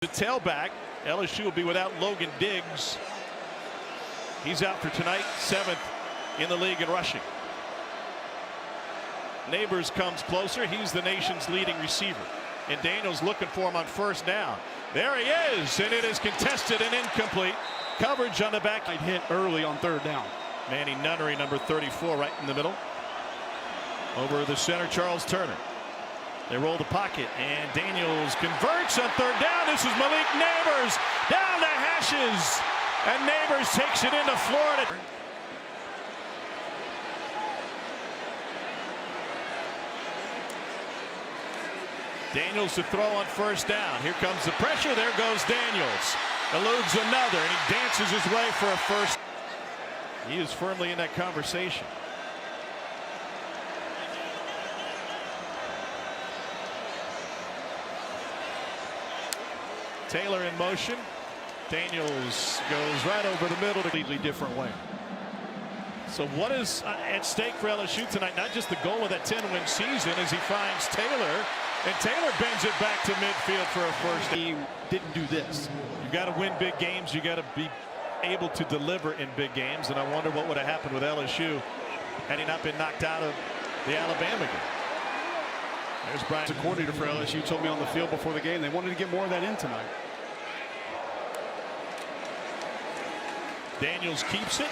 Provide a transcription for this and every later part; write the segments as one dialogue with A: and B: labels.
A: The tailback, LSU will be without Logan Diggs. He's out for tonight, 7th in the league in rushing. Neighbors comes closer. He's the nation's leading receiver. And Daniels looking for him on first down. There he is, and it is contested and incomplete. Coverage on the back.
B: I'd hit early on 3rd down.
A: Manny Nunnery, number 34, right in the middle. Over the center, Charles Turner. They roll the pocket, and Daniels converts on 3rd down. This is Malik Neighbors down the hashes, and Neighbors takes it into Florida. Daniels to throw on first down. Here comes the pressure. There goes Daniels. Eludes another, and he dances his way for a first. He is firmly in that conversation. Taylor in motion. Daniels goes right over the middle. Completely different way. So what is at stake for LSU tonight? Not just the goal of that 10-win season as he finds Taylor, and Taylor bends it back to midfield for a first.
B: He didn't do this.
A: You got to win big games. You got to be able to deliver in big games, and I wonder what would have happened with LSU had he not been knocked out of the Alabama game. There's Brian.
B: The coordinator for LSU told me on the field before the game they wanted to get more of that in tonight.
A: Daniels keeps it,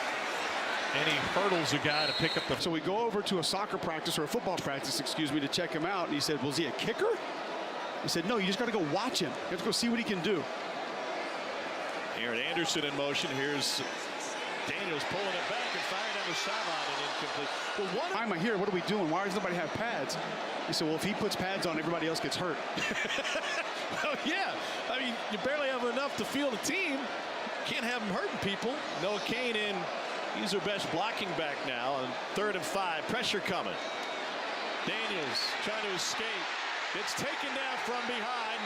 A: and he hurdles a guy to pick up the.
B: So we go over to a soccer practice or a football practice, excuse me, to check him out. And he said, "Was he a kicker?" He said, "No, you just got to go watch him. You have to go see what he can do."
A: Aaron Anderson in motion. Here's Daniels pulling it back and firing on the sideline and incomplete. Well,
B: why am I here? What are we doing? Why does nobody have pads? He said, "Well, if he puts pads on, everybody else gets hurt."
A: Well, yeah. I mean, you barely have enough to field a team. Can't have them hurting people. Noah Kane in. He's their best blocking back now on 3rd and 5. Pressure coming. Daniels trying to escape. Gets taken down from behind.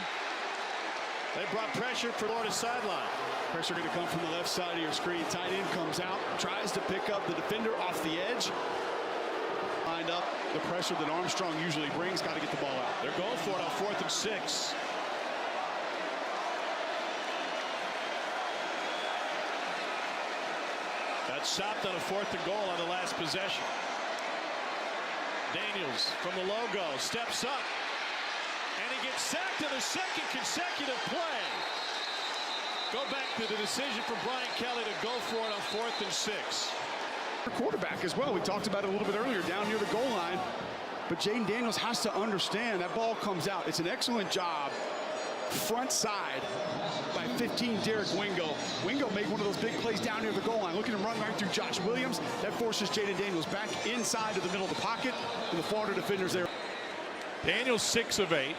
A: They brought pressure for Florida sideline.
B: Pressure going to come from the left side of your screen. Tight end comes out, tries to pick up the defender off the edge. Lined up the pressure that Armstrong usually brings. Got to get the ball out.
A: They're going for it on 4th and 6. Got stopped on a 4th and goal on the last possession. Daniels from the logo steps up, and he gets sacked in the 2nd consecutive play. Go back to the decision from Brian Kelly to go for it on 4th and 6.
B: Quarterback as well. We talked about it a little bit earlier down near the goal line, but Jayden Daniels has to understand that ball comes out. It's an excellent job front side by 15 Derek Wingo. Wingo made one of those big plays down near the goal line. Look at him run right through Josh Williams. That forces Jayden Daniels back inside to the middle of the pocket, and the Florida defenders there.
A: Daniels 6 of 8,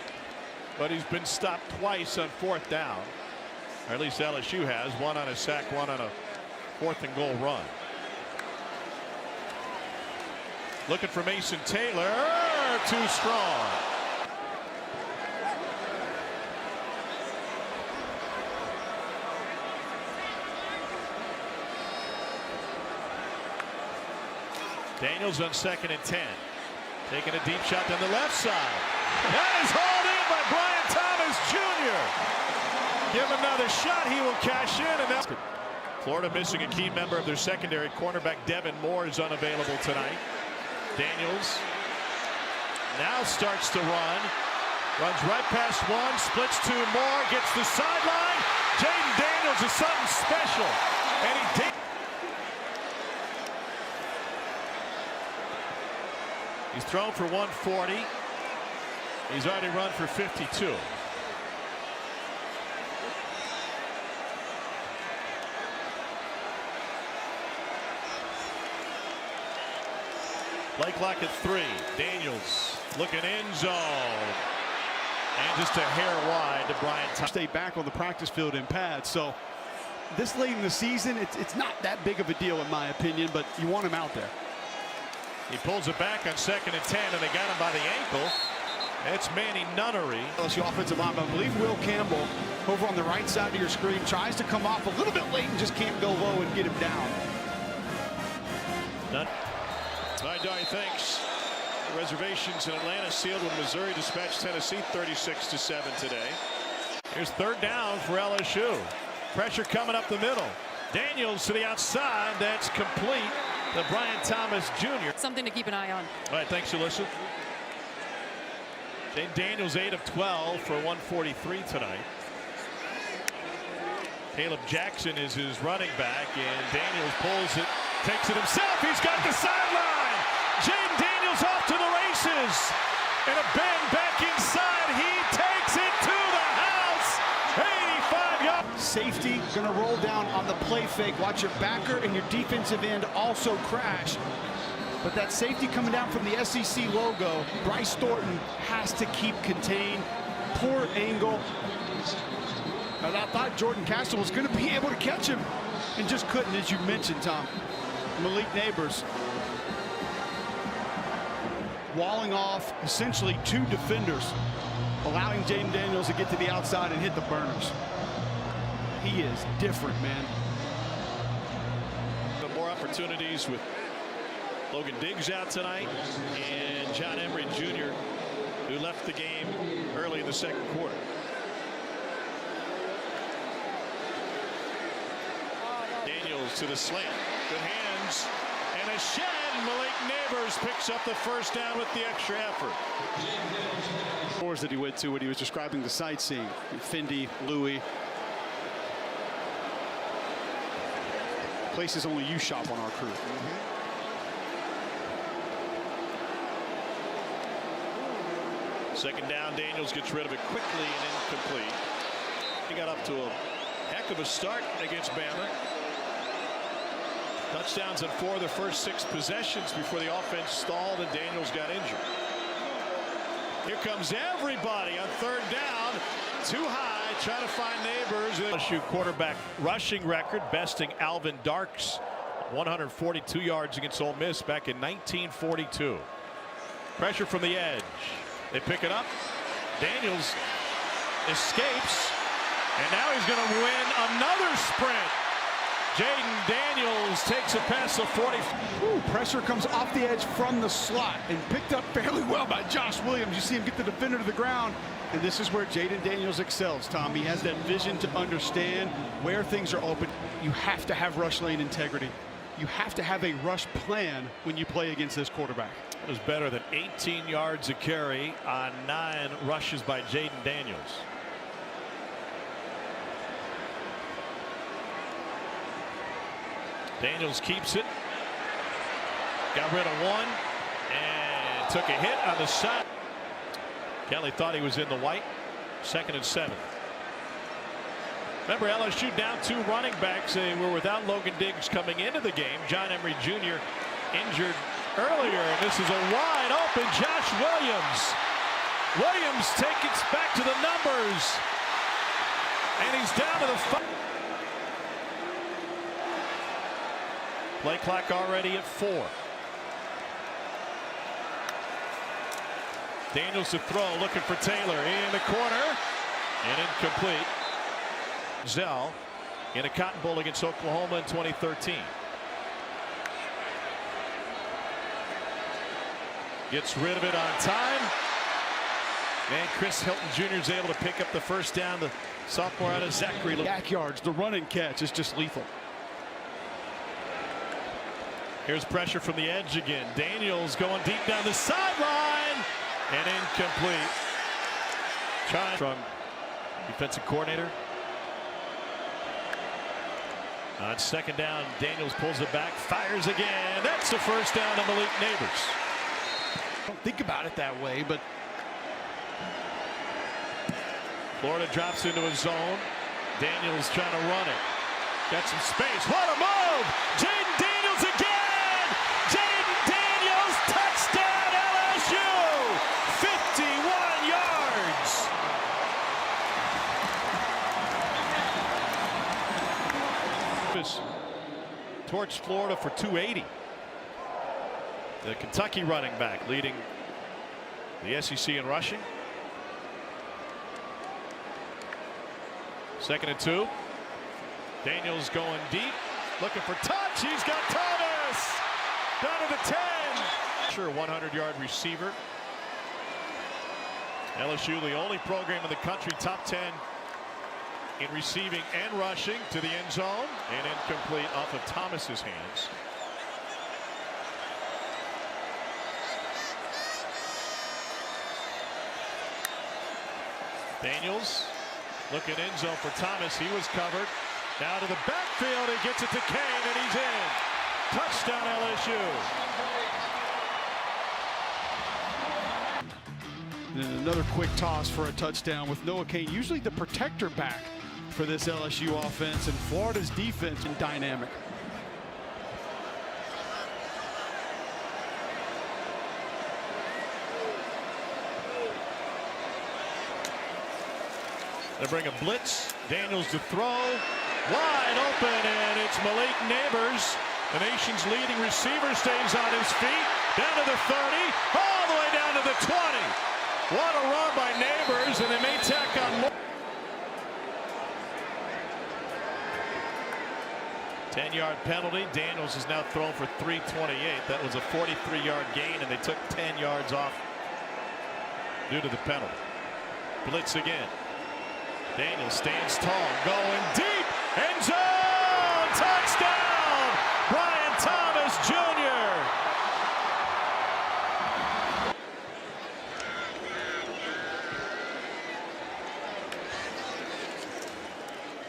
A: but he's been stopped twice on 4th down. Or at least LSU has. One on a sack, one on a 4th and goal run. Looking for Mason Taylor. Too strong. Daniels on 2nd and 10. Taking a deep shot down the left side. That is hauled in by Brian Thomas Jr. Give him another shot. He will cash in. And that's Florida missing a key member of their secondary. Cornerback Devin Moore is unavailable tonight. Daniels now starts to run. Runs right past one. Splits 2 more. Gets the sideline. Jayden Daniels is something special. And he did. He's thrown for 140. He's already run for 52. Play clock at 3. Daniels looking end zone. And just a hair wide to Brian Thomas.
B: Stay back on the practice field in pads. So this late in the season, it's not that big of a deal in my opinion, but you want him out there.
A: He pulls it back on 2nd and 10, and they got him by the ankle. It's Manny Nunnery.
B: LSU offensive line, I believe Will Campbell over on the right side of your screen tries to come off a little bit late and just can't go low and get him down.
A: Done. Dari thanks. Reservations in Atlanta sealed when Missouri dispatched Tennessee 36-7 today. Here's third down for LSU. Pressure coming up the middle. Daniels to the outside. That's complete to Brian Thomas Jr.
C: Something to keep an eye on.
A: All right, thanks, Alyssa. Jayden Daniels 8 of 12 for 143 tonight. Caleb Jackson is his running back, and Daniels pulls it, takes it himself. He's got the sideline. Jayden Daniels off to the races. And a bang back inside. He takes it to the house. 85 yards.
B: Safety going to roll down on the play fake. Watch your backer and your defensive end also crash. But that safety coming down from the SEC logo, Bryce Thornton has to keep contained. Poor angle. And I thought Jordan Castle was going to be able to catch him and just couldn't, as you mentioned, Tom. Malik Neighbors walling off essentially two defenders, allowing Jayden Daniels to get to the outside and hit the burners. He is different, man.
A: More opportunities with Logan Diggs out tonight and John Emery Jr., who left the game early in the second quarter. Daniels to the slant. Good hands. And a shed. Malik Neighbors picks up the first down with the extra effort.
B: Stores that he went to when he was describing the sightseeing. Fendi, Louis. Places only you shop on our crew.
A: Second down, Daniels gets rid of it quickly and incomplete. He got up to a heck of a start against Bama. Touchdowns in 4 of the first 6 possessions before the offense stalled and Daniels got injured. Here comes everybody on third down. Too high, trying to find Neighbors. LSU quarterback rushing record, besting Alvin Dark's 142 yards against Ole Miss back in 1942. Pressure from the edge. They pick it up. Daniels escapes. And now he's going to win another sprint. Jayden Daniels takes a pass of 40.
B: Ooh, pressure comes off the edge from the slot and picked up fairly well by Josh Williams. You see him get the defender to the ground. And this is where Jayden Daniels excels, Tom. He has that vision to understand where things are open. You have to have rush lane integrity. You have to have a rush plan when you play against this quarterback.
A: It was better than 18 yards a carry on 9 rushes by Jayden Daniels. Daniels keeps it. Got rid of one and took a hit on the side. Kelly thought he was in the white. 2nd and 7. Remember, LSU down 2 running backs. They were without Logan Diggs coming into the game. John Emery Jr. injured earlier, and this is a wide open Josh Williams. Williams takes it back to the numbers, and he's down to the 5. Play clock already at 4. Daniels to throw, looking for Taylor in the corner, and incomplete. Zell in a Cotton Bowl against Oklahoma in 2013. Gets rid of it on time. And Chris Hilton Jr. is able to pick up the first down. The sophomore out of Zachary.
B: Backyards, the run and catch is just lethal.
A: Here's pressure from the edge again. Daniels going deep down the sideline and incomplete. From defensive coordinator. On second down, Daniels pulls it back, fires again. That's the first down to Malik Neighbors.
B: Don't think about it that way, but
A: Florida drops into a zone. Daniels trying to run it. Got some space. What a move! Jayden Daniels again! Jayden Daniels, touchdown LSU! 51 yards! Torched Florida for 280. The Kentucky running back leading the SEC in rushing. 2nd and 2. Daniels going deep, looking for touch. He's got Thomas down to the 10. Sure, 100-yard receiver. LSU, the only program in the country top 10 in receiving and rushing to the end zone, and incomplete off of Thomas's hands. Daniels looking end zone for Thomas. He was covered. Now to the backfield. He gets it to Kane, and he's in. Touchdown LSU.
B: And another quick toss for a touchdown with Noah Kane, usually the protector back for this LSU offense, and Florida's defense and dynamic.
A: They bring a blitz. Daniels to throw. Wide open, and it's Malik Neighbors. The nation's leading receiver stays on his feet. Down to the 30. All the way down to the 20. What a run by Neighbors, and they may tack on more. 10-yard penalty. Daniels is now thrown for 328. That was a 43-yard gain, and they took 10 yards off due to the penalty. Blitz again. Daniels stands tall, going deep. End zone! Touchdown! Brian Thomas Jr.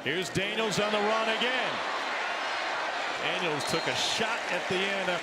A: Here's Daniels on the run again. Daniels took a shot at the end.